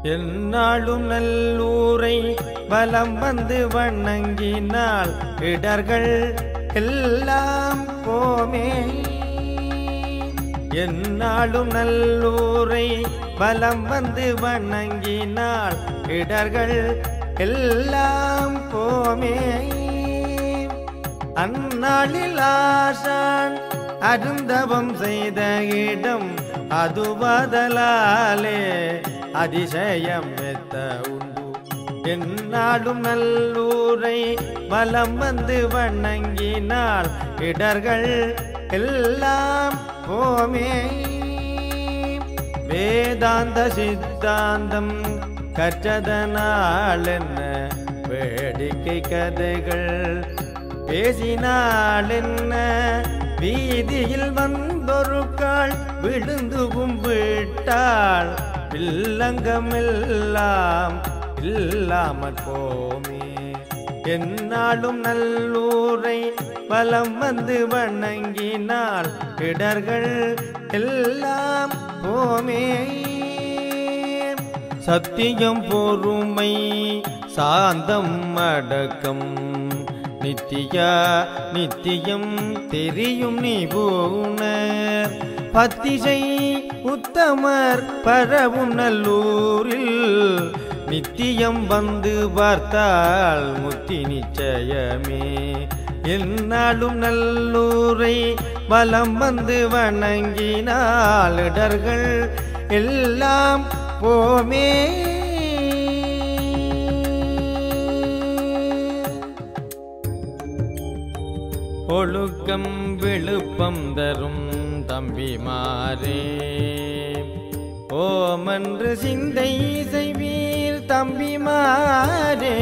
எந்நாளும் நல்லூரை வலம் வந்து வணங்கினால் இடர்கள் எல்லாம் போமே. எந்நாளும் நல்லூரை வலம் வந்து வணங்கினால் இடர்கள் எல்லாம் போமே. அந்நாளில் ஆசான் அருந்தவம் செய்த இடம் அதுவதலாலே அதிசயம் எத்த உண்டு. எந்நாளும் நல்லூரை வலம் வந்து வணங்கினால் இடர்கள் எல்லாம் போமே. வேதாந்த சித்தாந்தம் கற்றதனால் என்ன வேடிக்கை கதைகள் பேசினால் என்ன. வீதியில் வந்தொரு கால் விழுந்து கும்பிட்டாள் வில்லங்கமெல்லாம் இல்லாமற் போமே. எந்நாளும் நல்லூரை வலம் வந்து வணங்கினால் இடர்கள் எல்லாம் போமே. சத்தியம் பொறுமை சாந்தம் அடக்கம் நித்தியா நித்தியம் தெரியும் நிபுணர். பத்திசை உத்தமர் பரவும் நல்லூரில் நித்தியம் வந்து பார்த்தால் முத்தி நிச்சயமே. எந்நாளும் நல்லூரை வலம் வந்து வணங்கினால் இடர்கள் எல்லாம் போமே. ஒழுக்கம் விழுப்பம் தரும் தம்பிமாரே ஓமன்று சிந்தை செய்வீர் தம்பிமாரே.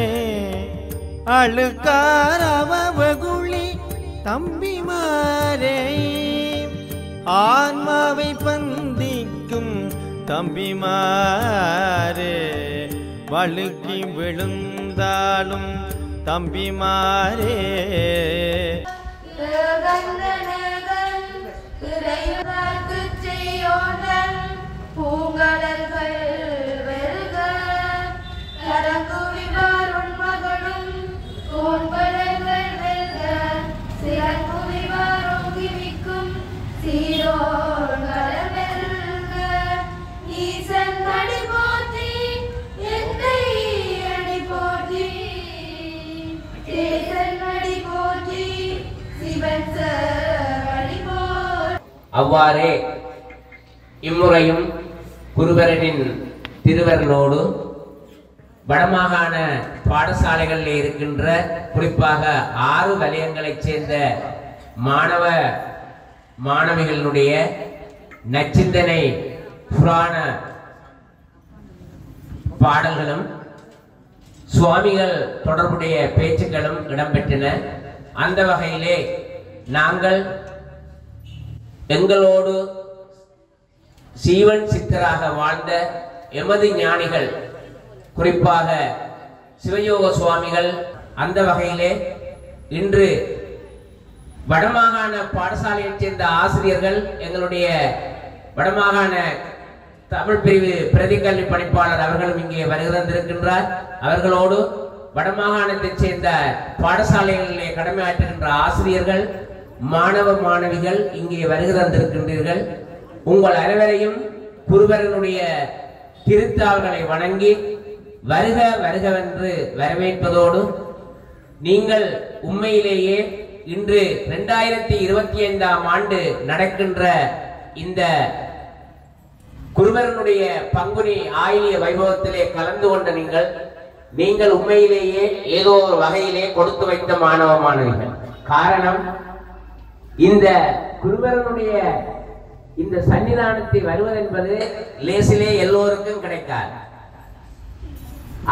அழுக்காரவகுளி தம்பிமாரே ஆன்மாவை பந்திக்கும் தம்பிமாரே. வழுக்கி விழுந்தாலும் தம்பிமாரே. பூங்கடல்கள் வெறுக கரங்குவிவார் உண்மகளும் கோண்படங்கள் வெல்க சிறங்குவிவார் ஒங்கிவிக்கும் சீரோர் கடல் வெல்க. ஈசன் அடி போற்றி எந்தை அடி போற்றி தேசன் அடி போற்றி சிவன் அடி போற்றி. அவ்வாறே இம்முறையும் குருவரனின் திருவருளோடு வடமாகாண பாடசாலைகளில் இருக்கின்ற குறிப்பாக 6 வலயங்களைச் சேர்ந்த மாணவ மாணவிகளுடைய நச்சிந்தனை புராண பாடல்களும் சுவாமிகள் தொடர்புடைய பேச்சுக்களும் இடம்பெற்றன. அந்த வகையிலே நாங்கள் எங்களோடு சீவன் சித்தராக வாழ்ந்த எமது ஞானிகள் குறிப்பாக சிவயோக சுவாமிகள் அந்த வகையிலே இன்று வடமாகாண பாடசாலையைச் சேர்ந்த ஆசிரியர்கள் எங்களுடைய வடமாகாண தமிழ் பிரிவு பிரதி கல்வி பணிப்பாளர் அவர்களும் இங்கே வருகை தந்திருக்கின்றார். அவர்களோடு வடமாகாணத்தைச் சேர்ந்த பாடசாலைகளிலே கடமையாற்றுகின்ற ஆசிரியர்கள் மாணவ மாணவிகள் இங்கே வருகை தந்திருக்கின்றீர்கள். உங்கள் அனைவரையும் குருவரனுடைய திருத்தாள்களை வணங்கி வருக வருகவென்று வரவேற்பதோடு நீங்கள் உண்மையிலேயே இன்று 2025ஆம் ஆண்டு நடக்கின்ற இந்த குருவரனுடைய பங்குனி ஆயிலிய வைபவத்திலே கலந்து கொண்ட நீங்கள் உண்மையிலேயே ஏதோ ஒரு வகையிலே கொடுத்து வைத்த மாணவ மாணவிகள். காரணம், இந்த குருவரனுடைய இந்த சன்னிதானத்தை வருவதென்பது லேசிலே எல்லோருக்கும் கிடைக்காது.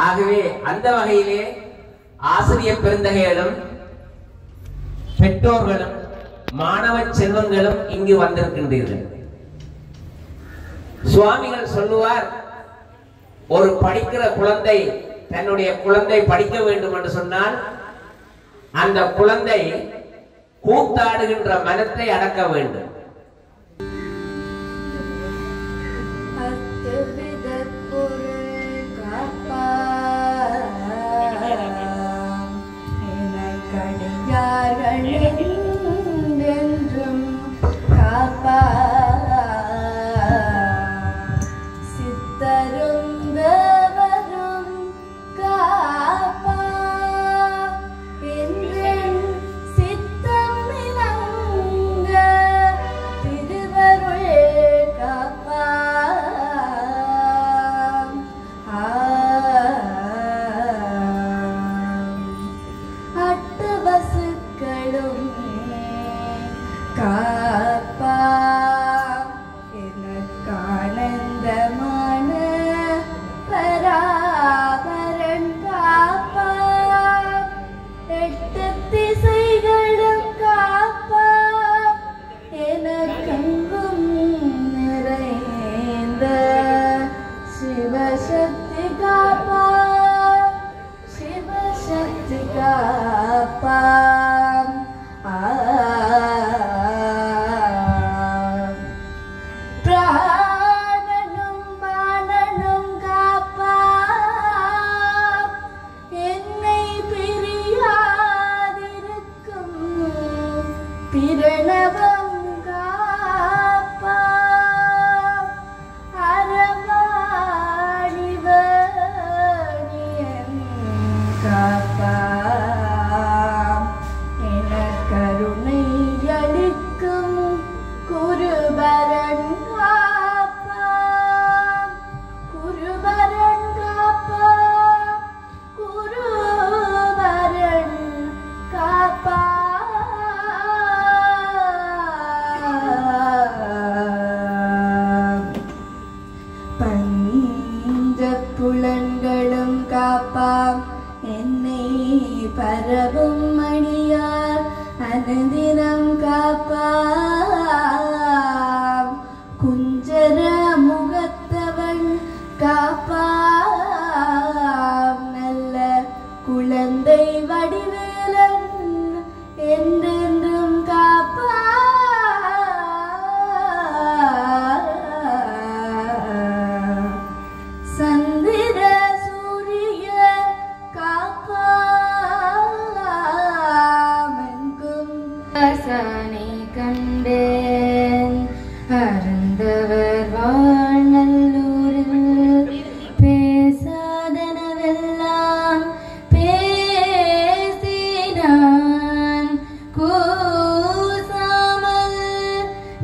ஆகவே அந்த வகையிலே ஆசிரியர் பெருந்தகைகளும் பெற்றோர்களும் மாணவ செல்வங்களும் இங்கு வந்திருக்கின்றீர்கள். சுவாமிகள் சொல்லுவார், ஒரு படிக்கிற குழந்தை தன்னுடைய குழந்தை படிக்க வேண்டும் என்று சொன்னால் அந்த குழந்தை கூத்தாடுகின்ற மனத்தை அடக்க வேண்டும். அத்துவித பொருள் சிவசக்தி காப்பா சிவசக்தி காப்பா பிராணனும் மானனும் காப்பா என்னை பிரியாதிருக்கும் பிரணவம் காப்பா அரவாணிவனியன் காப்பா என கருணை அளிக்கும் குருபரன் காப்பா குருபரன் காப்பா குருபரன் காப்பா பஞ்ச புலன்களும் காப்பாம் என்னை பரவும் மணியார் அனதினம் காப்பாம் குஞ்சர முகத்தவன் காப்பாம் நல்ல குழந்தை வடிவேலன் என்றென்றும் காப்பா சந்திர சூரிய காப்பாமெங்கும் அரசனை கண்டேன் அருந்தவர் வாழ்நல்லூரில் பேசாதனவெல்லாம் பேசினான் கூசாமல்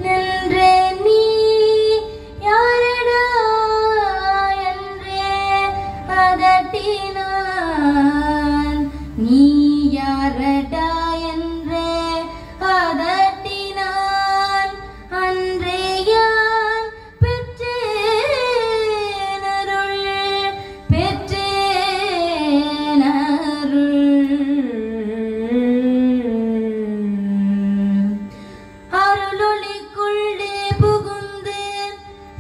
நின்றேன் நீ யாரடா என்றே அதட்டினான் நீ யாரடா என்றே அதட்டினான் அன்றே யான் பெற்றேன் அருளொளிக்குள்ளே புகுந்து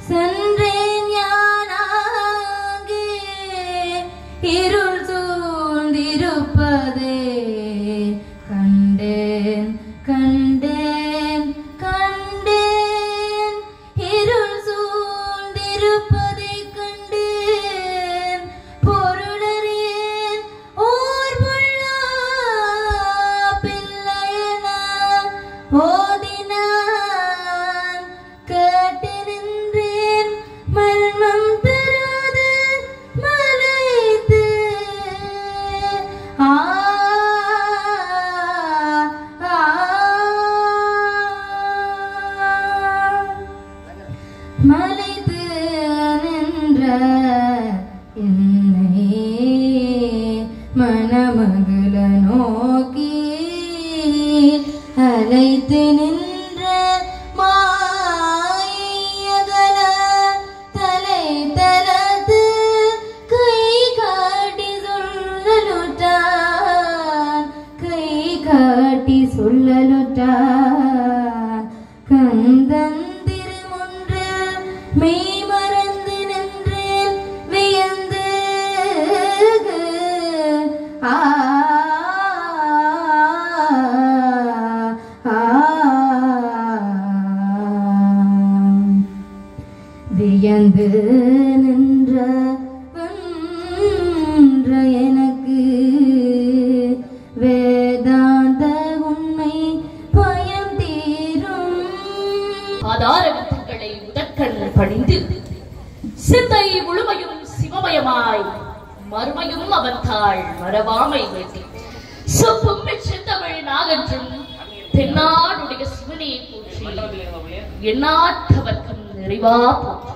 சென்றேன் யானாங்கே இருள் சூழ்ந்திருப்பதே கண்டேன் கண்டேன் கண்டேன் இருள் சூழ்ந்திருப்பதை கண்டேன் பொருளறியேன் ஓர் பொல்லா பிள்ளையன ஓதினான் கேட்டு நின்றேன் மர்மம் தராது மலைத்து ஆ ஆ மலைத்து நின்ற என்னை மனமகள நோக்கி அழைத்து நின்ற மாயகல தலை தலத்து கை காட்டி சொல்லலுட்டான் கை காட்டி சொல்லலுட்டான் கந்தன் திருமுன்றில் மெய் மறந்து நின்றேன் வியந்து ஆ வியந்து நின்ற வென்ற எனக்கு வேதாந்த உண்மை பயம் தீரும் ஆதார வித்துக்களை முதற்கண் படிந்து சிந்தை முழுமையும் சிவமயமாய் மறுமையும் அவத்தாள் மறவாமை வேண்டி சொப்பும் செந்தமிழ் நாகன்றும் தென்னாடுடைய சிவனை போற்றி எண்ணாற்றவர்க்கும் நிறைவா போற்றி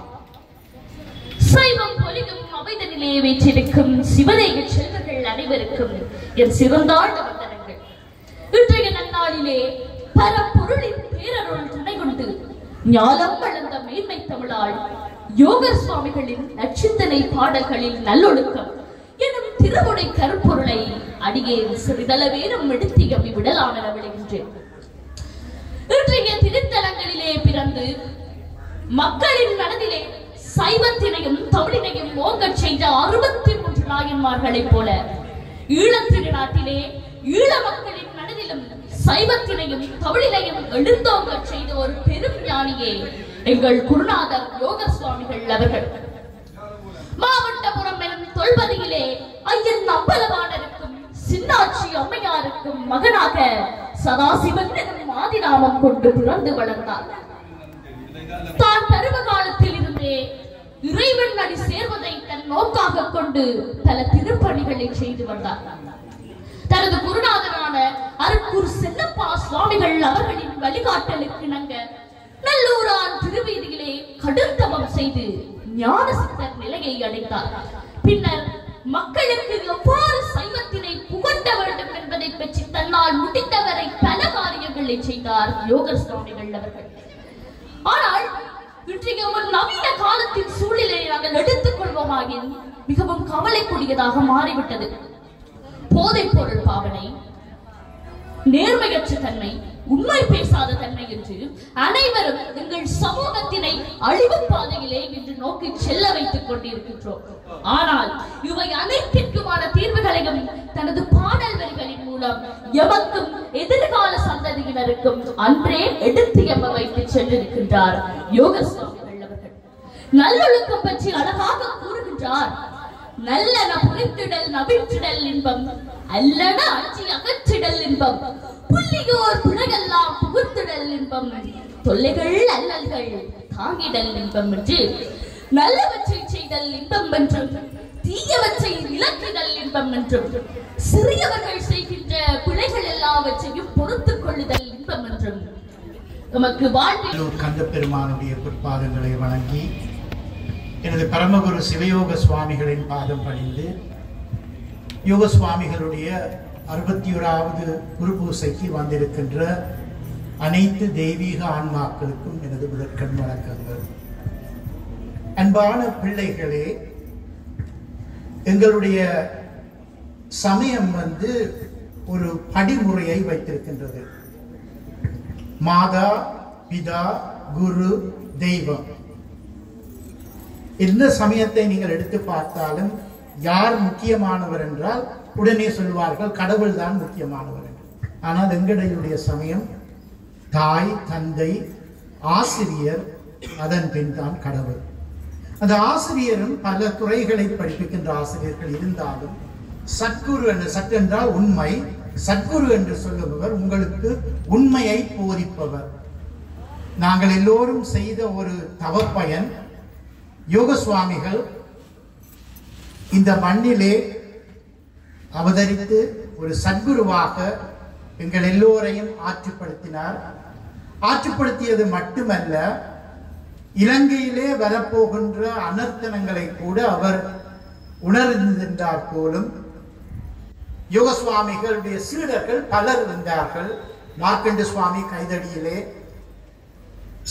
சைவம் பொலியும் அமைதனிலே வீற்றிருக்கும் சிவதேக செல்வர்கள் அனைவருக்கும் என் சிறந்தாழ்ந்த வந்தனங்கள். இன்றைய நன்னாளிலே பரப்பொருளின் பேரருள் துணை கொண்டு ஞானம் வளர்ந்த மேன்மை தமிழாள் யோகர் சுவாமிகளின் நச்சிந்தனை பாடல்களில் நல்லொழுக்கம் எனும் திருமுறை கருப்பொருளை அடியேன் சிறிதளவேனும் எடுத்து எம்மி விடலாம் என விளைகின்றேன். இன்றைய திருத்தலங்களிலே பிறந்து மக்களின் மனதிலே சைவத்தினையும் தமிழினையும் ஓங்கச் செய்த 63 நாயன்மார்களைப் போல ஈழத்திருநாட்டிலே ஈழ மக்களின் மனதிலும் சைவத்தினையும் தமிழினையும் எழுந்தோங்கச் செய்த ஒரு பெரும் ஞானியே எங்கள் குருநாதர் யோகர் சுவாமிகள் அவர்கள். மாவட்டபுரம் எனும் தொல்பதியிலே ஐயன் அம்பலவாணருக்கும் சின்னாட்சி அம்மையாருக்கும் மகனாக சதாசிவன் எனும் ஆதிநாமம் கொண்டு பிறந்து வளர்ந்தார். தான் பருவ காலத்தில் இருந்தே இறைவன் அடி சேர்வதை தன் நோக்காக கொண்டு பல திருப்பணிகளை செய்து வந்தார். தனது குருநாதரான அருட்குரு செல்லப்பா சுவாமிகள் அவர்களின் வழிகாட்டலுக்கு இணங்க நல்லூரான் திருவீதியிலே கடுந்தவம் செய்து ஞான சித்தர் நிலையை அடைந்தார். பின்னர் மக்களுக்கு எவ்வாறு சைவத்தினை புகட்ட வேண்டும் என்பதை பற்றி தன்னால் முடிந்தவரை பல காரியங்களை செய்தார் யோகர் சுவாமிகள் அவர்கள். ஆனால் இன்றைய ஒரு நவீன காலத்தின் சூழ்நிலையை நாங்கள் எடுத்துக் கொள்வோமாகின் மிகவும் கவலைக்குரியதாக மாறிவிட்டது. போதைப் பொருள் பாவனை, நேர்மையற்ற தன்மை, உண்மை பேசாத தன்மை என்று அனைவரும் எங்கள் சமூகத்தினை அழிவு பாதையிலே இன்று நோக்கி செல்ல வைத்துக் கொண்டிருக்கின்றோம். ஆனால் இவை அனைத்திற்குமான தீர்வுகளையும் தனது பாடல் வரிகளின் மூலம் எமக்கும் எதிர்கால சந்ததியினருக்கும் அன்றே எடுத்து எம்ம வைத்து சென்றிருக்கின்றார் யோகர் சுவாமிகள் அவர்கள். நல்லொழுக்கம் பற்றி அழகாக கூறுகின்றார். நல்லன புரித்திடல் நவிற்றிடல் இன்பம், அல்லன அஞ்சி அகற்றிடல் இன்பம், புள்ளியோர் புலகெல்லாம் புகுத்திடல் இன்பம், தொல்லைகள் அல்லல்கள் தாங்கிடல் இன்பம் என்று நல்லவற்றை செய்தல் இன்பம் என்றும் தீயவற்றை விலக்குதல் இன்பம் என்றும் சிறியவர்கள் செய்கின்ற பிழைகள் எல்லாவற்றையும் பொறுத்துக் கொள்ளுதல் இன்பம் என்றும் நமக்கு வாழ்வில் கந்த பெருமானுடைய பொற்பாதங்களை வணங்கி எனது பரமகுரு சிவயோக சுவாமிகளின் பாதம் பணிந்து யோக சுவாமிகளுடைய 61வது குரு பூசைக்கு வந்திருக்கின்ற அனைத்து தெய்வீக ஆன்மாக்களுக்கும் எனது முதற்கண் வணக்கங்கள். அன்பான பிள்ளைகளே, எங்களுடைய சமயம் ஒரு படிமுறையை வைத்திருக்கின்றது. மாதா, பிதா, குரு, தெய்வம். எந்த சமயத்தை நீங்கள் எடுத்து பார்த்தாலும் யார் முக்கியமானவர் என்றால் உடனே சொல்வார்கள் கடவுள் தான் முக்கியமானவர் என்று. ஆனால் எங்களுடைய சமயம் தாய், தந்தை, ஆசிரியர், அதன் பின் தான் கடவுள். அந்த ஆசிரியரும் பல துறைகளை படிப்பிக்கின்ற ஆசிரியர்கள் இருந்தாலும் சத்குரு என்று, சத் என்றால் உண்மை, சத்குரு என்று சொல்லுபவர் உங்களுக்கு உண்மையை போதிப்பவர். நாங்கள் எல்லோரும் செய்த ஒரு தவப்பயன் யோக சுவாமிகள் இந்த மண்ணிலே அவதரித்து ஒரு சத்குருவாக எங்கள் எல்லோரையும் ஆற்றுப்படுத்தினார். ஆற்றுப்படுத்தியது மட்டுமல்ல, இலங்கையிலே வரப்போகின்ற அனர்த்தனங்களை கூட அவர் உணர்ந்திருந்தார் போலும். யோக சுவாமிகளுடைய சீடர்கள் பலர் இருந்தார்கள். மார்க்கண்ட சுவாமி கைதடியிலே,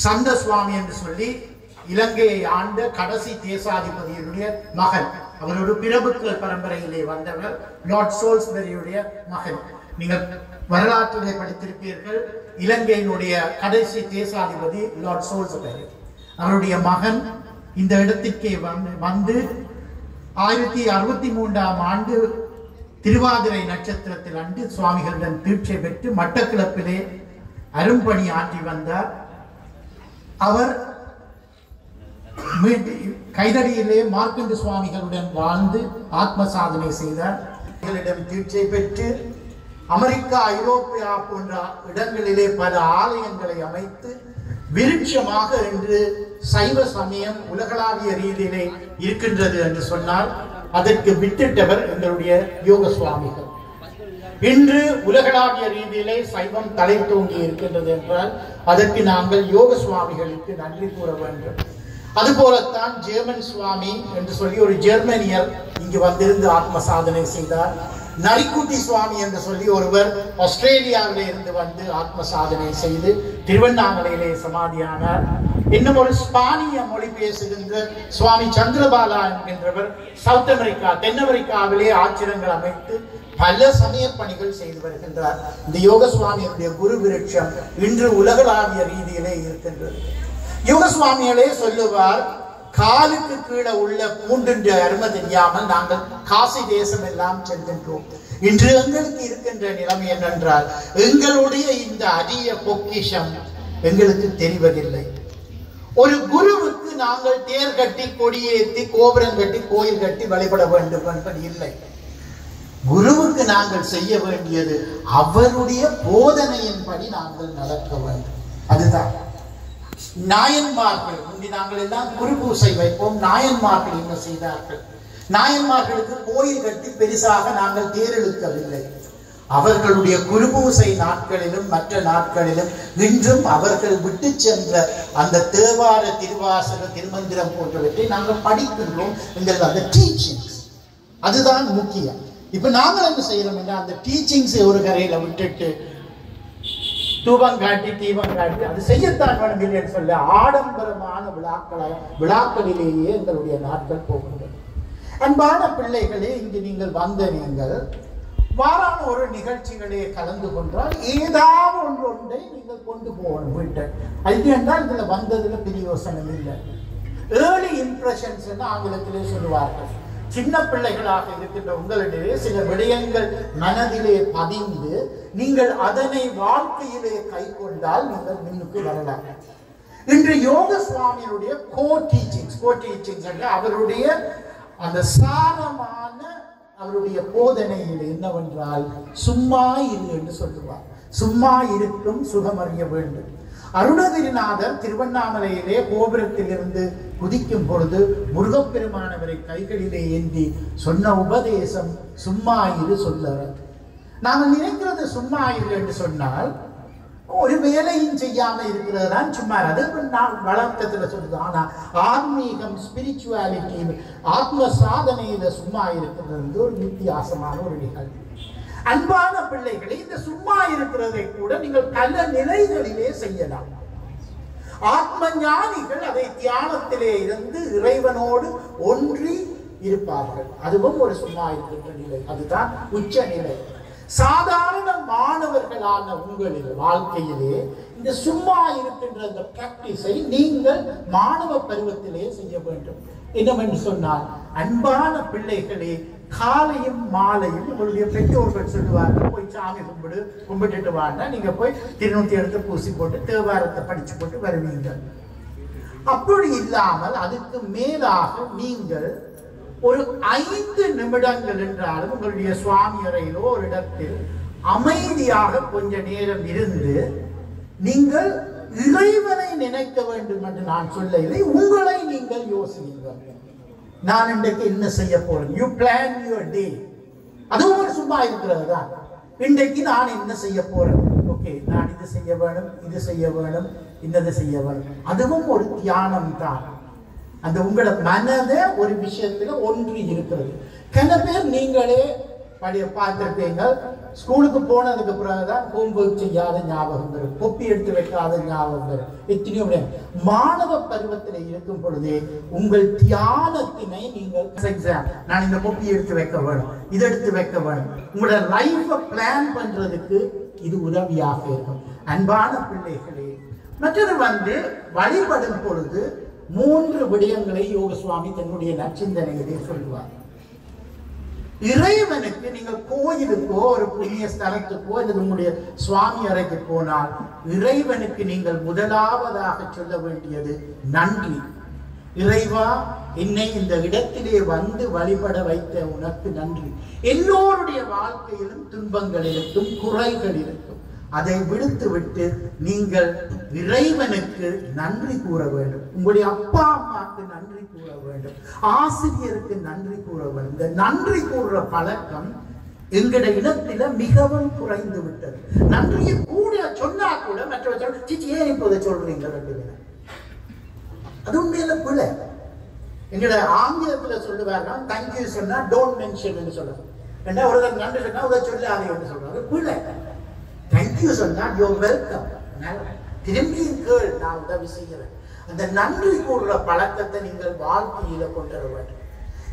சந்த சுவாமி என்று சொல்லி இலங்கையை ஆண்ட கடைசி தேசாதிபதியுடைய மகன், அவர் ஒரு பிரபுக்கள் பரம்பரையிலே வந்தவர், லார்ட் சோல்ஸ்பெரியுடைய மகன். நீங்கள் வரலாற்றிலே படித்திருப்பீர்கள். இலங்கையினுடைய கடைசி தேசாதிபதி லார்ட் சோல்ஸ்பெரி, அவருடைய மகன் இந்த இடத்திற்கே வந்து 1063ஆம் ஆண்டு திருவாதிரை நட்சத்திரத்தில் அன்று சுவாமிகளுடன் தீட்சை பெற்று மட்டக்களப்பிலே அரும்பணி ஆற்றி வந்தார். அவர் கைதடியிலே மார்க்கண்ட சுவாமிகளுடன் வாழ்ந்து ஆத்ம சாதனை செய்தார். தீட்சை பெற்று அமெரிக்கா, ஐரோப்பியா போன்ற இடங்களிலே பல ஆலயங்களை அமைத்து விருட்சமாக இன்று சைவ சமயம் உலகளாவிய ரீதியிலே இருக்கின்றது என்று சொன்னால் அதற்கு வித்திட்டவர் எங்களுடைய யோக சுவாமிகள். இன்று உலகளாவிய ரீதியிலே சைவம் தலை தோங்கி இருக்கின்றது என்றால் அதற்கு நாங்கள் யோக சுவாமிகளுக்கு நன்றி கூற வேண்டும். அதுபோலத்தான் ஜெர்மன் சுவாமி என்று சொல்லி ஒரு ஜெர்மனியர் இங்கு வந்திருந்து ஆத்ம சாதனை செய்தார். நரிக்குட்டி சுவாமி என்று சொல்லி ஒருவர் ஆஸ்திரேலியாவிலே இருந்து வந்து ஆத்ம சாதனை செய்து திருவண்ணாமலையிலே சமாதியானார். இன்னும் ஒரு ஸ்பானிய மொழி பேசுகின்ற சுவாமி சந்திரபாலா என்கின்றவர் சவுத் அமெரிக்கா, தென் அமெரிக்காவிலே ஆச்சிரங்கள் அமைத்து பல சமய பணிகள் செய்து வருகின்றார். இந்த யோக சுவாமியுடைய குரு விருட்சம் இன்று உலகளாவிய ரீதியிலே இருக்கின்றது. யோக சுவாமிகளே சொல்லுவார், காலுக்கு கீழே உள்ள பூண்டின் அருமை தெரியாமல் நாங்கள் காசி தேசம் எல்லாம் செல்கின்றோம். இன்று எங்களுக்கு இருக்கின்ற நிலைமை என்னென்றால் எங்களுடைய இந்த அரிய பொக்கிஷம் எங்களுக்கு தெரிவதில்லை. ஒரு குருவுக்கு நாங்கள் தேர் கட்டி கொடியேற்றி கோபுரம் கட்டி கோயில் கட்டி வழிபட வேண்டும் என்பது இல்லை. குருவுக்கு நாங்கள் செய்ய வேண்டியது அவருடைய போதனையின்படி நாங்கள் நடக்க வேண்டும். அதுதான் நாயன்மார்கள். முந்தி நாங்கள் எல்லாம் குரு பூசை வைப்போம். நாயன்மார்கள் என்ன செய்தார்கள்? நாயன்மார்களுக்கு கோயில் கட்டி பெரிசாக நாங்கள் தேரெழுக்கவில்லை. அவர்களுடைய குருபூசை நாட்களிலும் மற்ற நாட்களிலும் இன்றும் அவர்கள் விட்டு சென்ற அந்த தேவார திருவாசக திருமந்திரம் போன்றவற்றை நாங்கள் படிக்கின்றோம். எங்கள் அந்த டீச்சிங்ஸ் அதுதான் முக்கியம். இப்ப நாங்கள் என்ன செய்யறோம் என்றால் அந்த டீச்சிங்ஸை ஒரு கரையில விட்டுட்டு தூபம் காட்டி தீபம் காட்டி அது செய்யத்தான் வேணும் இல்லைன்னு சொல்ல ஆடம்பரமான விழாக்களிலேயே எங்களுடைய நாட்கள் போகின்றன. அன்பான பிள்ளைகளே, இங்கு நீங்கள் வந்த நீங்கள் வாரான ஒரு நிகழ்ச்சிகளே கலந்து கொண்டால் ஏதாவது ஒன்றை நீங்கள் கொண்டு போகணும் வீட்டை. அது என்றால் இதுல வந்ததுல பெரிய யோசனை இல்லை. ஏர்லி இம்ப்ரெஷன்ஸ் என்று ஆங்கிலத்திலே சொல்லுவார்கள். சின்ன பிள்ளைகளாக இருக்கின்ற உங்களிடையே சில விடயங்கள் மனதிலே பதிந்து நீங்கள் அதனை வாழ்க்கையிலே கை கொண்டால் நீங்கள் முன்னுக்கு வரலாம். இன்று யோக சுவாமியுடைய கோ டீச்சிங்ஸ் என்ற அவருடைய அந்த சாரமான அவருடைய போதனையில் என்னவென்றால் சும்மா இரு என்று சொல்லுவார். சும்மா இருக்கும் சுகமறிய வேண்டும். அருணகிரிநாதர் திருவண்ணாமலையிலே கோபுரத்தில் இருந்து குதிக்கும் பொழுது முருகப்பெருமானவரை கைகளிலே ஏந்தி சொன்ன உபதேசம் சும்மா இரு சொல்லுறது. நாங்கள் நினைக்கிறது சும்மா இரு என்று சொன்னால் ஒரு வேலையும் செய்யாம இருக்கிறது தான் சும்மா. அது வழக்கத்துல சொல்லுது. ஆனா ஆன்மீகம், ஸ்பிரிச்சுவாலிட்டி, ஆத்ம சாதனையில சும்மா இருக்கிறது ஒரு வித்தியாசமான ஒரு நிகழ்வு. அன்பான பிள்ளைகளே, இந்த சும்மா இருக்கிறதை கூட நீங்கள் பல நிலைகளிலே செய்யலாம். ஆத்ம ஞானிகள் அதை தியானத்திலே இருந்து இறைவனோடு ஒன்றி இருப்பார்கள். அதுவும் ஒரு சும்மா இருக்கின்ற நிலை. அதுதான் உச்ச நிலை. சாதாரண மாணவர்களான உங்களின் வாழ்க்கையிலே இந்த சும்மா இருக்கின்ற இந்த பிராக்டிஸை நீங்கள் மாணவ பருவத்திலே செய்ய வேண்டும். என்னவென்று சொன்னால், அன்பான பிள்ளைகளே, காலையும் மாலையும் உங்களுடைய பெற்றோர்கள் சொல்லுவார்கள், போய் சாமி கும்பிட்டுட்டு வாங்க, நீங்க போய் திருநூத்தி எடுத்து பூசி போட்டு தேவாரத்தை படிச்சு போட்டு வருவீங்க. அப்படி இல்லாமல் அதுக்கு மேலாக நீங்கள் ஒரு 5 நிமிடங்கள் என்றாலும் உங்களுடைய சுவாமி அறையிலோ ஒரு இடத்தில் அமைதியாக கொஞ்ச நேரம் இருந்து நீங்கள் இறைவனை நினைக்க வேண்டும் என்று நான் சொல்லவில்லை. உங்களை நீங்கள் யோசியுங்கள். நான் இன்றைக்கு என்ன செய்ய போறேன்? You plan your day. அதுவும் ஒரு சும்மா இருக்கிறது தான். இன்றைக்கு நான் என்ன செய்ய போறேன்? ஓகே, நான் இது செய்ய வேணும், இது செய்ய வேணும், இன்னது செய்ய வேணும். அதுவும் ஒரு தியானம் தான். அந்த உங்களோட மனதை ஒரு விஷயத்துல ஒன்றி இருக்கிறது. கன பேர் நீங்களே பார்த்திருப்பீங்க, ஸ்கூலுக்கு போனதுக்கு பிறகுதான் ஹோம்ஒர்க் செய்யாத ஞாபகம் வரும், கொப்பி எடுத்து வைக்காத ஞாபகம் வரும். எத்தனையோ மாணவ பருவத்தில் இருக்கும் பொழுதே உங்கள் தியானத்தினை நீங்கள் எக்ஸாம், நான் இந்த கொப்பி எடுத்து வைக்க வேணும், இதை எடுத்து வைக்க வேணும், உங்களோட லைஃபை பிளான் பண்றதுக்கு இது உதவியாக இருக்கும். அன்பான பிள்ளைகளே, மற்றொரு வழிபடும் பொழுது 3 விடயங்களை யோக சுவாமி தன்னுடைய நற்சிந்தனையிலே சொல்லுவார். இறைவனுக்கு நீங்கள் கோயிலுக்கோ ஒரு புண்ணிய ஸ்தலத்துக்கோ அல்லது உங்களுடைய சுவாமி அறைக்கு போனால் இறைவனுக்கு நீங்கள் முதலாவதாக சொல்ல வேண்டியது நன்றி. இறைவா, என்னை இந்த இடத்திலே வந்து வழிபட வைத்த உனக்கு நன்றி. எல்லோருடைய வாழ்க்கையிலும் துன்பங்கள் இருக்கும், குறைகள் இருக்கும். அதை விடுத்து விட்டு நீங்கள் இறைவனுக்கு நன்றி கூற வேண்டும். உங்களுடைய அப்பா அம்மாவுக்கு நன்றி கூற வேண்டும், ஆசிரியருக்கு நன்றி கூற வேண்டும். இந்த நன்றி கூறுற பழக்கம் எங்களுடைய இனத்தில மிகவும் குறைந்து விட்டது. நன்றியை கூட சொன்னா கூட மற்றவர்கள் ஏன் இப்போதை சொல்றீங்க? அது உண்மையில பிள்ளை. எங்களோட ஆங்கிலத்துல சொல்லுவாங்க, தேங்க்யூ சொன்னா டோன்ட் மென்ஷன் சொல்லுவாங்க. என்ன ஒரு நன்றி சொன்னா உதை சொல்லாதே சொல்றாங்க. பிள்ளை தேங்க்யூ சொன்னா யூ வெல்கம், திரும்பி கேள், நான் உதவி செய்கிறேன். அந்த நன்றி கூறுற பழக்கத்தை நீங்கள் வாழ்க்கையில கொண்டு வர வேண்டும்.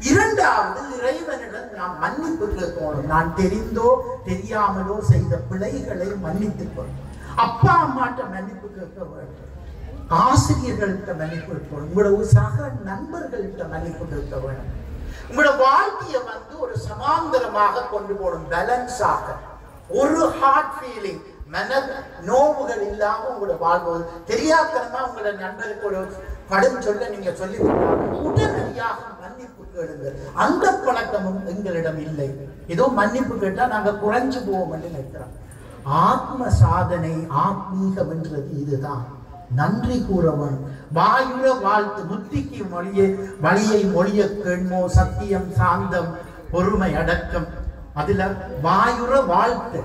இரண்டாவது, இறைவனிடம் நாம் மன்னிப்பு கேட்கணும். நான் தெரிந்தோ தெரியாமலோ செய்த பிழைகளை மன்னித்துக் கொள்ளும். அப்பா அம்மாட்ட மன்னிப்பு கேட்க வேண்டும். ஆசிரியர்கள்ட்ட மன்னிப்பு இருக்கணும், உங்களோட சக நண்பர்கள்ட்ட மன்னிப்பு இருக்க வேணும். உங்களோட வாழ்க்கையை ஒரு சமாந்தரமாக கொண்டு போகணும், பேலன்ஸாக. ஒரு ஹார்ட் ஃபீலிங், மன நோவுகள் இல்லாம உங்களோட வாழ்வது. தெரியாதனமா உங்களோட நண்பருக்கு ஒரு கடும் சொல்ல நீங்க சொல்லி உடனடியாக மன்னிப்பு கேளுங்கள். அந்த பழக்கமும் எங்களிடம் இல்லை. ஏதோ மன்னிப்பு கேட்டா நாங்க குறைஞ்சு போவோம் என்று நினைக்கிறோம். ஆத்ம சாதனை, ஆத்மீகம் என்றது இதுதான். நன்றி கூறவன் வாயுர வாழ்த்து, புத்திக்கு வழியை மொழிய கேள்மோ, சத்தியம், சாந்தம், பொறுமை, அடக்கம். அதுல வாயுர வாழ்த்து,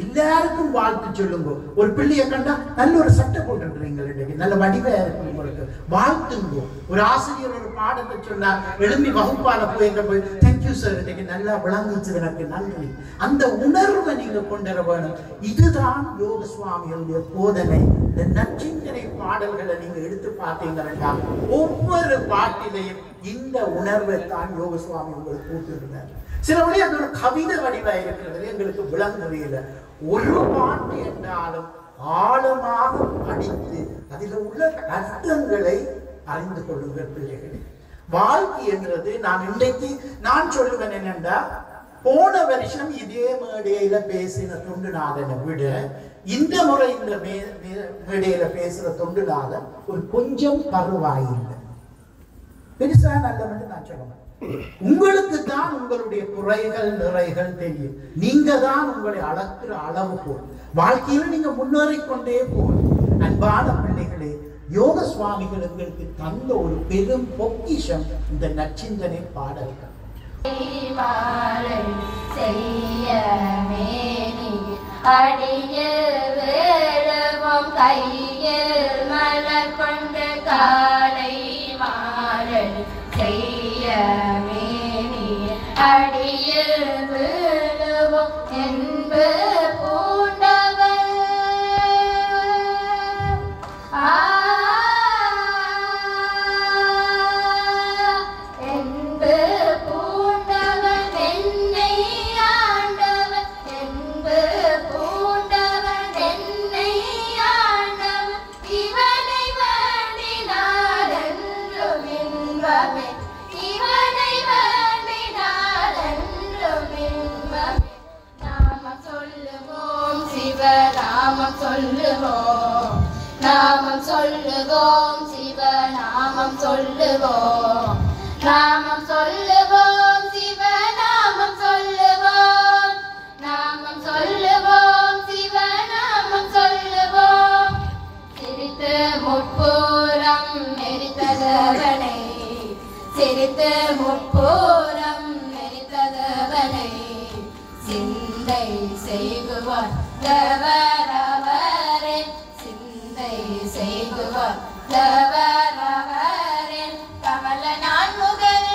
எல்லாருக்கும் வாழ்த்து சொல்லுங்க. ஒரு பிள்ளையை கண்டா நல்ல ஒரு சட்டை போட்டுருக்கீங்க, நல்ல வடிவா இருக்கும் உங்களுக்கு, வாழ்த்துங்க. ஒரு ஆசிரியர் ஒரு பாடத்தை சொன்னா எழும்பி வகுப்பால போய் தேங்க்யூ சார், இன்னைக்கு நல்லா விளங்குச்சு, எனக்கு நன்றி. அந்த உணர்வை நீங்க கொண்டு வர வேணும். இதுதான் யோக சுவாமிகளுடைய போதனை. இந்த நச்சிந்தனை பாடல்களை நீங்க எடுத்து பார்த்தீங்கன்னா ஒவ்வொரு பாட்டிலையும் இந்த உணர்வை தான் யோக சுவாமி உங்களுக்கு கூட்டிருந்தார். சில வழி அது ஒரு கவிதை வடிவா இருக்கிறது, எங்களுக்கு விளங்குறையில. ஒரு பாட்டு என்றாலும் ஆழமாக படித்து அதில் உள்ள அர்த்தங்களை அறிந்து கொள்ளுங்கள் பிள்ளைகளே. வாழ்க்கை என்றது நான் சொல்லுவேன் என்னென்றா, போன வருஷம் இதே மேடையில பேசின தொண்டுநாதனை விட இந்த முறை இந்த மேடையில பேசுற தொண்டுநாதன் ஒரு கொஞ்சம் பரவாயில்லை, பெருசா நல்லவன்னு நான் சொல்லுவேன். உங்களுக்கு தான் உங்களுடைய குறைகள் நிறைகள் தெரியும். நீங்க தான் உங்களை அளக்குற அளவு போல் வாழ்க்கையில நீங்க முன்னேறிக்கொண்டே போகணும். அன்பான பிள்ளைகளே, யோக சுவாமிகள் எங்களுக்கு தந்த ஒரு பெரும் பொக்கிஷம் இந்த நச்சிந்தனை பாடல்கள். கையில் மலர் கொண்டு காலை மாறல் அடியில் விழுவோம் என்பு பூண்டவர் என்பு பூண்டவர் என்னை ஆண்டவர் என்பு பூண்டவர் என்னை ஆண்டவர் இவனை வேண்டினார் என்றும் இன்பமே இவனை வேண்டினார் என்றும் இன்பமே. நாமம் சொல்லுவோம் சிவநாமம் சொல்லுவோம், நாமம் சொல்லுவோம் சிவநாமம் சொல்லுவோம், நாமம் சொல்லுவோம் சிவநாமம் சொல்லுவோம், நாமம் சொல்லுவோம் சிவநாமம் சொல்லுவோம். சிரித்து முற்பூரம் எரித்ததவனை, சிரித்து முற்பூரம் எரித்ததவனை சிந்தை செய்குவார் தவறவரே, சிந்தை செய்குவார் தவறவரே. கமல நான்முகன்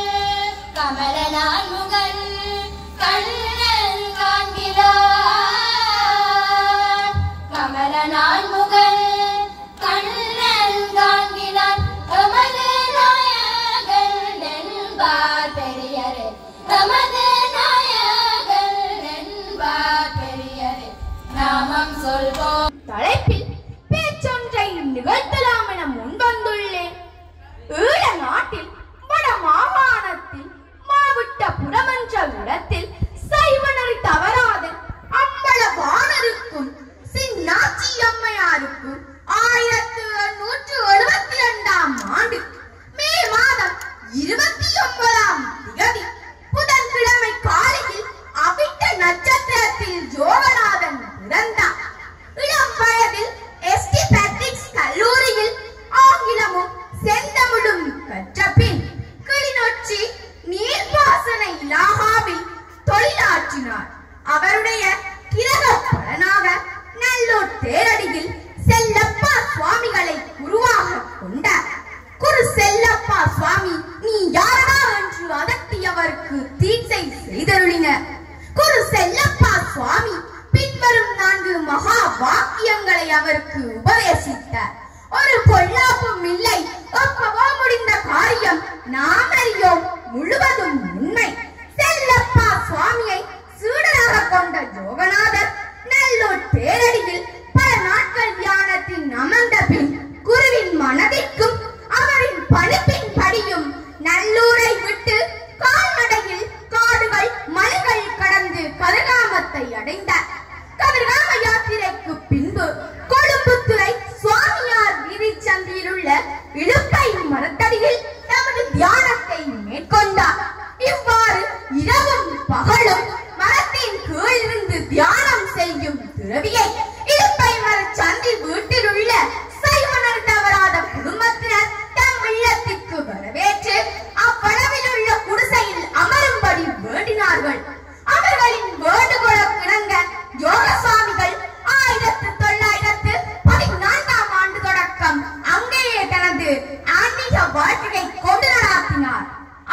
கமல நான்முகன் கண்ணன் காண்கிறார், கமல நான்முகன் கண்ணன் காண்கிறார். எமது நாயகன் என்பார் பெரியரே, எமது நாயகன் என்பார் பெரியரே. நாமம் சொல்வோம். தலைப்பில் பேச்சொன்றை நிகழ்த்தலாம் என முன்வந்துள்ளேன். ஈழ நாட்டில் வட மாகாணத்தில் மாவட்ட புறமென்ற இடத்தில் சைவனரை தவறாத அம்பலவாணருக்கும் சின்னாச்சி அம்மையாருக்கும் 1872ஆம் ஆண்டு மே மாதம் 29ஆம் திகதி புதன்கிழமை காலையில் அவிட்ட நட்சத்திரத்தில் யோகநாதன் பிறந்தார். இளம் வயதில் எஸ்டி பேட்ரிக்ஸ் கல்லூரியில் ஆங்கிலமும் செந்தமிழும் கற்ற பின் கிளிநொச்சி நீர்ப்பாசன இலாகாவில் தொழிலாற்றினார். அவருடைய கிரக பலனாக நல்லூர் தேரடியில் செல்லப்பா சுவாமிகளை குருவாக கொண்டார். குரு செல்லப்பா சுவாமி நீ யாரா என்று அதட்டியவருக்கு தீட்சை செய்தருளினர். குரு செல்லப்பா சுவாமி பின்வரும் 4 மகா வாக்கியங்களை அவருக்கு உபதேசித்தார். ஒரு பொல்லாப்பும் இல்லை, ஒப்பவோ முடிந்த காரியம் நாம் அறியோம் முழுவதும் உண்மை. செல்லப்பா சுவாமியை சீடராக கொண்ட யோகநாதர் நல்லூர் தேரடியில் பல நாட்கள் இரவும் பகலும் மரத்தின் கீழிருந்து தியானம் செய்யும் துறவியை இடுப்பை மரச் சந்தி வீட்டில் உள்ள சைவனர் தவறாத குடும்பத்தினர் தம் இல்லத்திற்கு வரவேற்று அப்பளவில் உள்ள குடிசையில் அமரும்படி வேண்டினார்கள். அவர்களின் வேண்டுகோளுக்கிணங்க யோக சுவாமிகள் 1914ஆம் ஆண்டு தொடக்கம் அங்கேயே தனது ஆன்மீக வாழ்க்கையை கொண்டு நடாத்தினார்.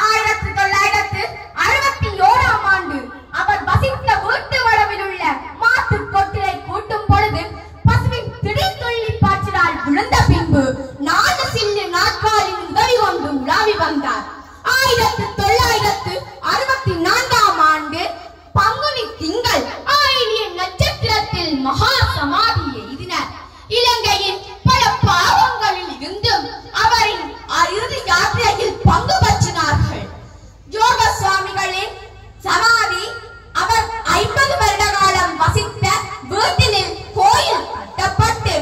1961ஆம் ஆண்டு அவர் வசித்த வீட்டு வளவில் உள்ள மாத்து கொட்டிலை கூட்டும் பொழுது பசுவின் திடீர் துள்ளி பாய்ச்சினால் விழுந்த பின்பு 4 சில்லு நாட்காலின் உதவி கொண்டு உலாவி வந்தார். 1964ஆம் ஆண்டு பங்குனி திங்கள் ஆயிலிய நட்சத்திரத்தில் மகா சமாதி எய்தினார். இலங்கையின் பல பாவங்களில் இருந்தும் அவரின் இறுதி யாத்திரையில் பங்கு பற்றினார்கள். யோக சுவாமிகளின் சமாதி அவர் 50 வருட காலம் வசித்த வீட்டில் கோயில் கட்டப்பட்டு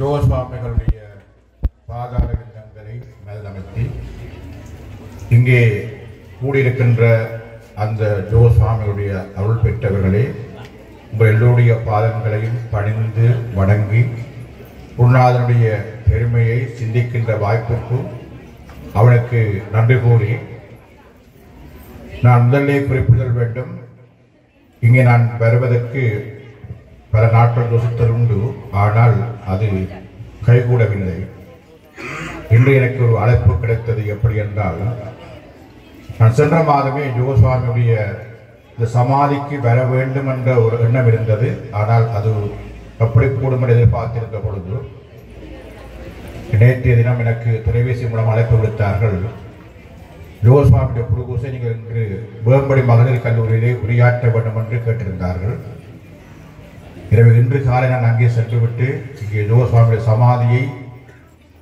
யோகசுவாமிகளுடைய பாதார விந்தங்களை மேலமைத்து இங்கே கூடியிருக்கின்ற அந்த யோகசுவாமிகளுடைய அருள் பெற்றவர்களே, உங்கள் எல்லோருடைய பாதங்களையும் பணிந்து வணங்கி குருநாதனுடைய பெருமையை சிந்திக்கின்ற வாய்ப்புக்கும் அவனுக்கு நன்றி கூறி, நான் முதலே குறிப்பிடல் வேண்டும். இங்கே நான் வருவதற்கு பல நாட்கள் யோசித்தல் உண்டு, ஆனால் அது கைகூடவில்லை. இன்று எனக்கு ஒரு அழைப்பு கிடைத்தது. எப்படி என்றால், நான் சென்ற மாதமே யோகசுவாமியுடைய இந்த சமாதிக்கு வர வேண்டும் என்ற ஒரு எண்ணம் இருந்தது. ஆனால் அது எப்படி கூடும் என்று எதிர்பார்த்திருந்த பொழுது நேற்றைய தினம் எனக்கு தொலைபேசி மூலம் அழைப்பு விடுத்தார்கள். யோகசுவாமியுடைய புருகூசை நீங்கள் இன்று வேம்படி மகளிர் கல்லூரியிலே உரையாற்ற வேண்டும் என்று கேட்டிருந்தார்கள். எனவே இன்று காலை நான் அங்கே சென்றுவிட்டு இங்கே யோகசுவாமியுடைய சமாதியை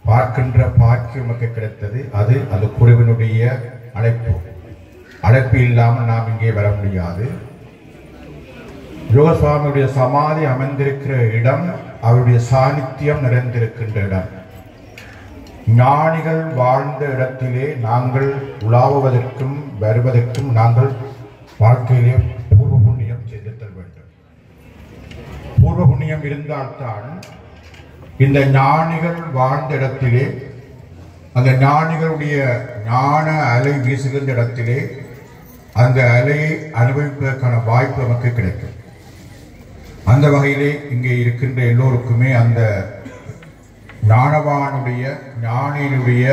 பார்க்கின்ற பாக்கியம் நமக்கு கிடைத்தது. அது அந்த குழுவினுடைய அழைப்பு இல்லாமல் நாம் இங்கே வர முடியாது. யோகசுவாமியுடைய சமாதி அமைந்திருக்கிற இடம் அவருடைய சாநித்தியம் நிறைந்திருக்கின்ற இடம். ஞானிகள் வாழ்ந்த இடத்திலே நாங்கள் உலாவுவதற்கும் வருவதற்கும் நாங்கள் வாழ்க்கையிலே பூர்வ புண்ணியம் செய்திருத்தல் வேண்டும். பூர்வ புண்ணியம் இருந்தால்தான் இந்த ஞானிகள் வாழ்ந்த இடத்திலே, அந்த ஞானிகளுடைய ஞான அலை வீசுகின்ற இடத்திலே அந்த அலையை அனுபவிப்பதற்கான வாய்ப்பு நமக்கு கிடைக்கும். அந்த வகையிலே இங்கே இருக்கின்ற எல்லோருக்குமே அந்த ஞானவானுடைய ஞானியினுடைய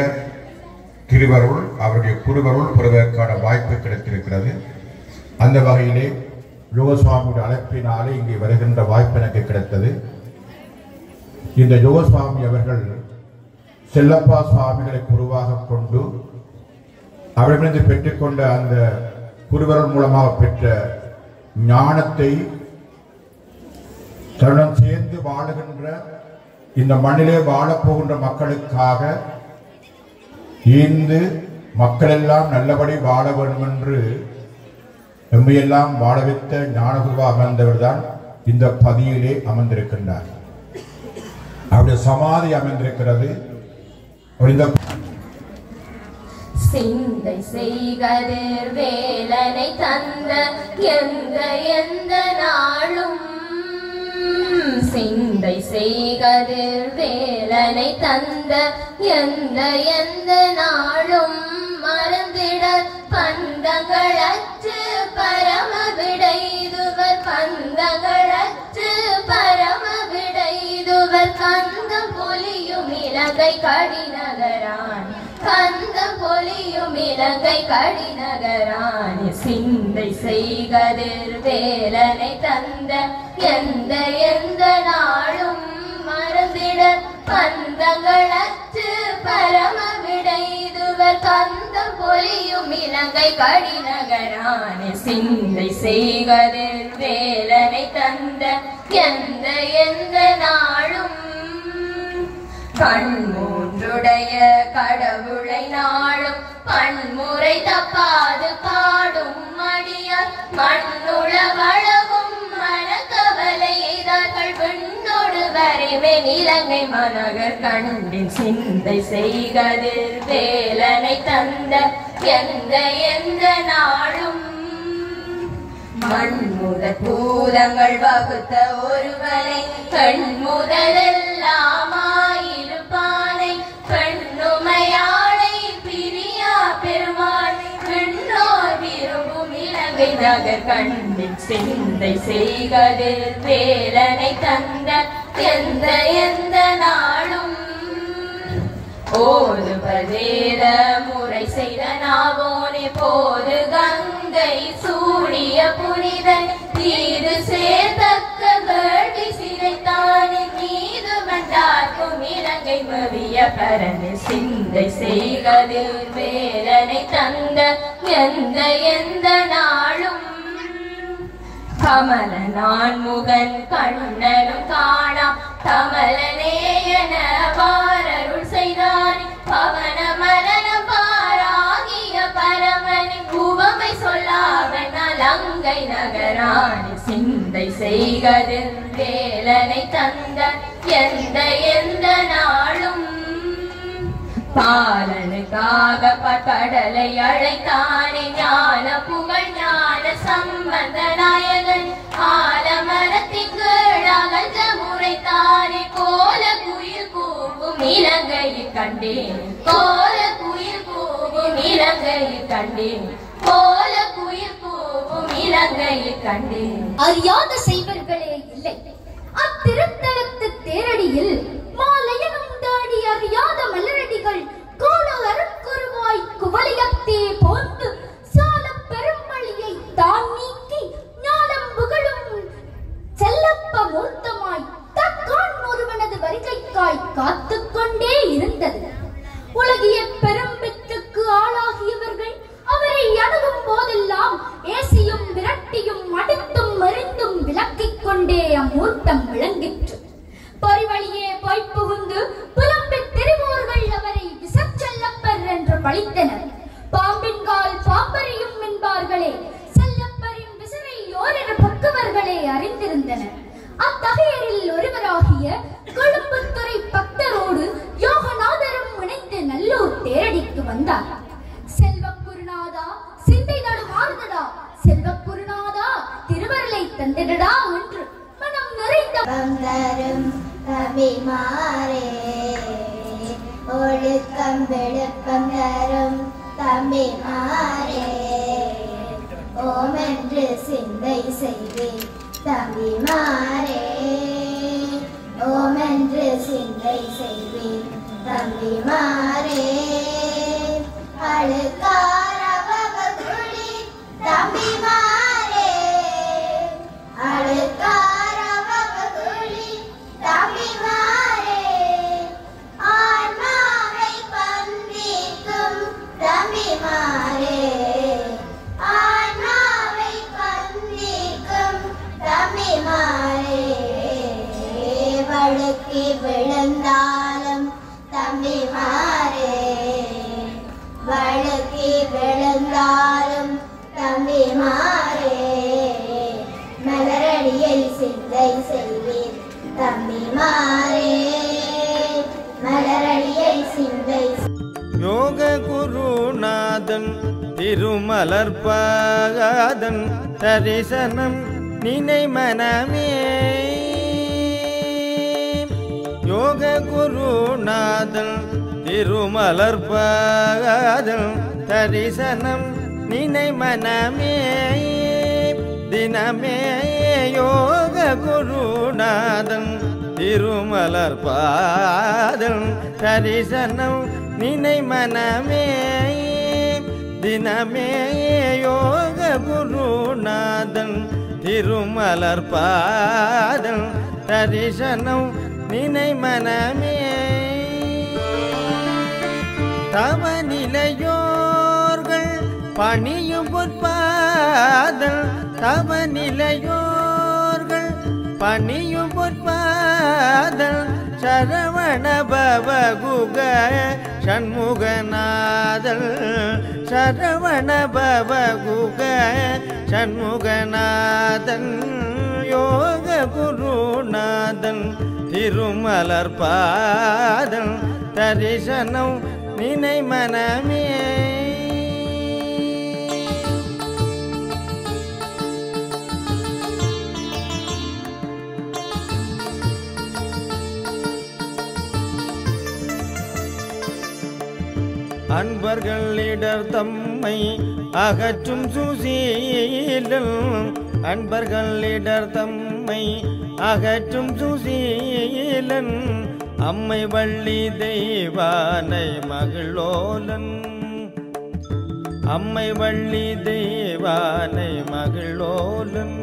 திருவருள், அவருடைய குருவருள் பெறுவதற்கான வாய்ப்பு கிடைத்திருக்கிறது. அந்த வகையிலே யோகசுவாமியுடைய அழைப்பினாலே இங்கே வருகின்ற வாய்ப்பு எனக்கு கிடைத்தது. இந்த யோகசுவாமி அவர்கள் செல்லப்பா சுவாமிகளை குருவாக கொண்டு அவர்களிருந்து பெற்றுக்கொண்ட அந்த குருவருள் மூலமாக பெற்ற ஞானத்தை தன்னுடன் சேர்ந்து வாழுகின்ற இந்த மண்ணிலே வாழப்போகின்ற மக்களுக்காக ஈந்து மக்களெல்லாம் நல்லபடி வாழ வேண்டும் என்று எம்மையெல்லாம் வாழ வைத்த ஞானகுருவாக அமர்ந்தவர் தான் இந்த பதியிலே அமர்ந்திருக்கின்றார். அவருடைய சமாதி அமைந்திருக்கிறது. சிந்தை செய்கதிர் வேலனை தந்த எந்த எந்த நாளும் சிந்தை செய்கதிர் வேலனை தந்த எந்த நாளும் மறந்திட பந்தங்களற்று பரம விடைதுவர் பந்தங்களற்று பரம விடைதுவர் கந்தம் பொலியும் இலங்கை கடிநகரான் கந்தம் பொலியும் இலங்கை கடிநகரான் சிந்தை செய்கதிர் வேலனை தந்த எந்த நாளும் மறந்திட பந்தங்களற்று பரம விடைதுவர் கந்தம் பொலியும் இலங்கை கடிநகரான் சிந்தை செய்கதிர் வேலனை தந்த எந்த நாளும் கண்மூன்றுடைய கடவுளை நாளும் பன்முறை தப்பாது பாடும் அடியார் மண்ணுள வளவும் மனக்கவலை எய்தார்கள் விண்ணோடு வரைவேன் இலங்கை மனகர் கண்டின் சிந்தை செய்கதிர் வேலனை தந்த எந்த நாளும் மண்முதற் பூதங்கள் வகுத்த ஒருவனை கண்முதலெல்லாமாயிருப்பானை பெண்ணுமையாளை பிரியா பெருமாள் பெண்ணோர் விரும்பும் இலங்கை நகர் கண்டின் சிந்தை செய்கதிர் வேலனை தந்த எந்த நாளும் ஓதுவதேத முறை செய்த நாவோனே போது கங்கை சூடிய புனிதன் தீது சேர்த்தக்க கேள்வி சிறைத்தானே மீது வந்தார்க்கும் இலங்கை மவிய பரனு சிந்தை செய்கதிர் வேலனை தந்த எந்த நாளும் கமல நான் முகன் கண்ணனும் காணா கமலனேயன வாரருள் செய்தானே பவன மரணம் பாராகிய பரமனை உவமை சொல்லாவன் அலங்கை நகரானி சிந்தை செய்கதிர் வேலனை தந்த எந்த நாளும் பாலனுக்காக கடலை அழைத்தானே ஞான புகழ் ஞான சம்பந்த நாயகன் ஆலமரத்தின் கீழாகன்ற முறைத்தானே கோல குயில் கூவும் இலங்கையில் கண்டேன் கோல குயில் கூவும் இலங்கையில் கண்டேன் கோல குயில் கூவும் இலங்கையில் கண்டேன் அறியாத செய்வர்களே இல்லை அத்திருத்தலத்து தேரடியில் மாலையனும் தாடி அறியாத மலரடிகள் கோல அருட்குருவாய் குவலியத்தே போந்து சால பெரும்பழியை தான் நீக்கி ஞானம் புகழும் செல்லப்ப மூர்த்தமாய் தக்கான் ஒருவனது வருகைக்காய் காத்துக் கொண்டே இருந்தது. உலகிய பெரும்பித்துக்கு ஆளாகியவர்கள் அவரை அணுகும் போதெல்லாம் ஏசியும் விரட்டியும் அடித்தும் மறிந்தும் விலக்கிக் கொண்டே அம்மூர்த்தம் விளங்கிற்று. பொறிவழியே போய் புகுந்து புலம்பித் திரிவோர்கள் அவரை விசச்செல்லப்பர் என்று பழித்தனர். பாம்பின்கால் பாம்பறியும் என்பார்களே, செல்லப்பரின் விசரை ஓரிரு பக்குவர்களே அறிந்திருந்தனர். அத்தகையரில் ஒருவராகிய கொழும்புத்துறை பக்தரோடு யோகநாதரும் இணைந்து நல்லூர் தேரடிக்கு வந்தார். செல்வக்குருநாதா சிந்தை நடுமாறுதடா, செல்வக்குருநாதா திருவருளை தந்திடடா என்று மனம் நிறைந்த வந்தரும் தம்பிமாரே ஒழுக்கம் வெளுப்பம் தரும் தம்பிமாரே ஓமென்று சிந்தை செய்வேன் தம்பிமாரே ஓமென்று சிந்தை செய்வேன் தம்பிமாரே அழுக்காரவகுளி தம்பிமாரே அழுக்காரவகுளி தம்பிமாரே ஆன்மாவை பந்திக்கும் தம்பிமாரே ஆன்மாவை பந்திக்கும் தம்பிமாரே வழுக்கி விழுந்தாலும் தம்பிமாரே வழுக்கி விழுந்தாலும் தம்பிமாரே மலரடியை சிந்தை செய்வீர் தம்பிமாரே மலரடியை சிந்தை யோக குருநாதன் திருமலர்பாதன் தரிசனம் நினை மனமே யோக குருநாதன் திருமலர்பாதல் தரிசனம் நினை மனமே தினமே யோக குருநாதன் திருமலர்பாதல் தரிசனம் நினை மனமே தினமே யோக குருநாதன் திருமலர்பாதல் தரிசனம் நினை மனமே தவநிலையோர்கள் பணியும் பொற்பாதல் தவநிலையோர்கள் பணியும் பொற்பாதல் சரவண பவகுக சண்முகநாதல் சரவண பவகுக சண்முகநாதன் யோக குருநாதன் திருமலர்பாதல் தரிசனம் நினை மனமே அன்பர்களிடர் தம்மை அகற்றும் சுசீலன் அன்பர்களிடர் தம்மை அகற்றும் சுசீலன் அம்மை வள்ளி தெய்வானை மகளோலன் அம்மை வள்ளி தெய்வானை மகளோலன்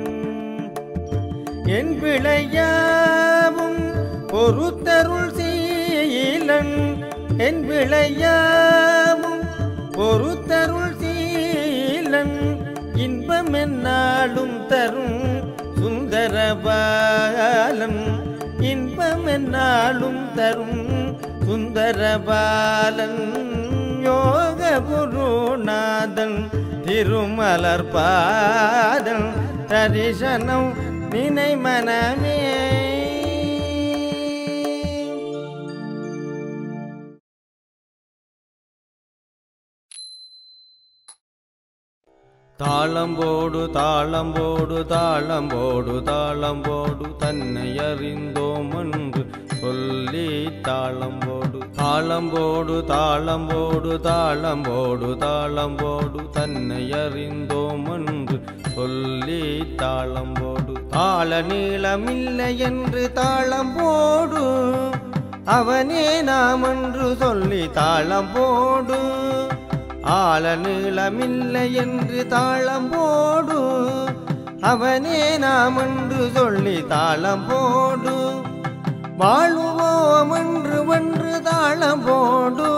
என் பிழையாவும் பொறுத்தருள் சீலன் என் பிழையாவும் பொறுத்தருள் சீலன் இன்பம் என்னாலும் தரும் சுந்தரபாலன் இன்பம் என்னாலும் தரும் சுந்தரபாலன் யோக குருநாதன் திருமலர்பாதல் தரிசனம் நினை மனமே தாளம்போடு தாளம்போடு தாளம்போடு தாளம்போடு தன்னை அறிந்தோம் என்று சொல்லி தாளம்போடு தாளம்போடு தாளம்போடு தாளம்போடு தாளம்போடு தன்னை அறிந்தோம் என்று சொல்லி தாளம்போடு தாள நீளமில்லை என்று தாளம்போடு அவனே நாம் என்று சொல்லி தாளம்போடு ஆள நீளமில்லை என்று தாளம்போடு அவனே நாம் என்று சொல்லி தாளம்போடு வாழுவோம் என்று வென்று தாளம்போடு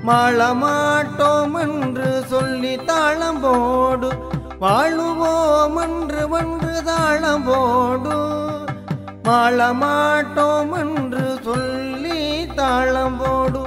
மாளமாட்டோம் என்று சொல்லி தாளம்போடு வாழுவோம் என்று வென்று தாளம்போடு மாளமாட்டோம் என்று சொல்லி தாளம்போடு